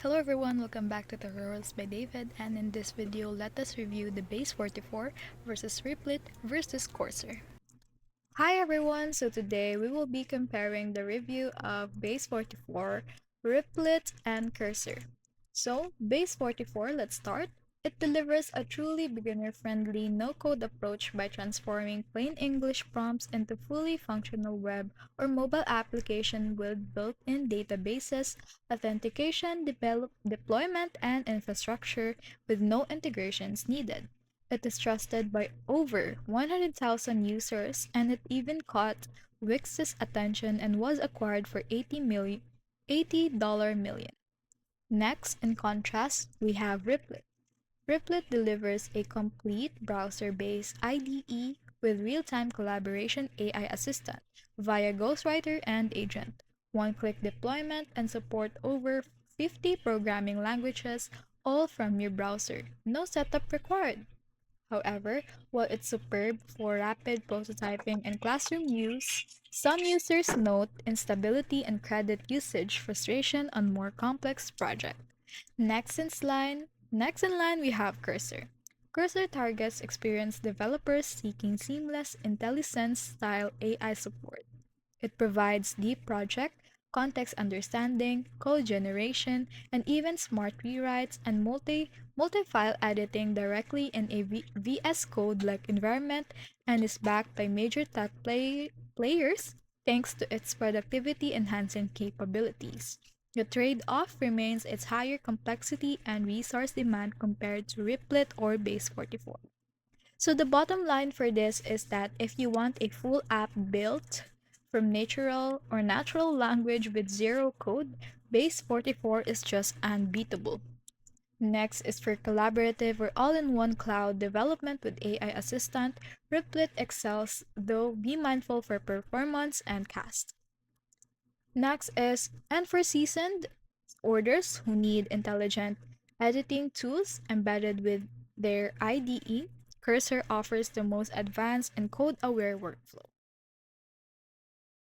Hello everyone, welcome back to Tutorials by David, and in this video let us review the Base44 versus Replit versus Corsair. Hi everyone, so today we will be comparing the review of Base44, Replit, and Cursor. So, Base44, let's start. It delivers a truly beginner-friendly no-code approach by transforming plain English prompts into fully functional web or mobile application with built-in databases, authentication, deployment, and infrastructure with no integrations needed. It is trusted by over 100,000 users, and it even caught Wix's attention and was acquired for $80 million. Next, in contrast, we have Replit. Replit delivers a complete browser-based IDE with real-time collaboration AI assistant via Ghostwriter and Agent, one-click deployment, and support over 50 programming languages, all from your browser. No setup required. However, while it's superb for rapid prototyping and classroom use, some users note instability and credit usage frustration on more complex projects. Next in line we have Cursor. Cursor targets experienced developers seeking seamless IntelliSense-style AI support. It provides deep project, context understanding, code generation, and even smart rewrites and multi-file editing directly in a VS Code-like environment, and is backed by major players thanks to its productivity enhancing capabilities. The trade-off remains its higher complexity and resource demand compared to Replit or Base44. So the bottom line for this is that if you want a full app built from natural language with zero code, Base 44 is just unbeatable. Next is for collaborative or all-in-one cloud development with AI assistant. Replit excels, though be mindful for performance and cast. Next is and for seasoned orders who need intelligent editing tools embedded with their IDE, Cursor offers the most advanced and code-aware workflow.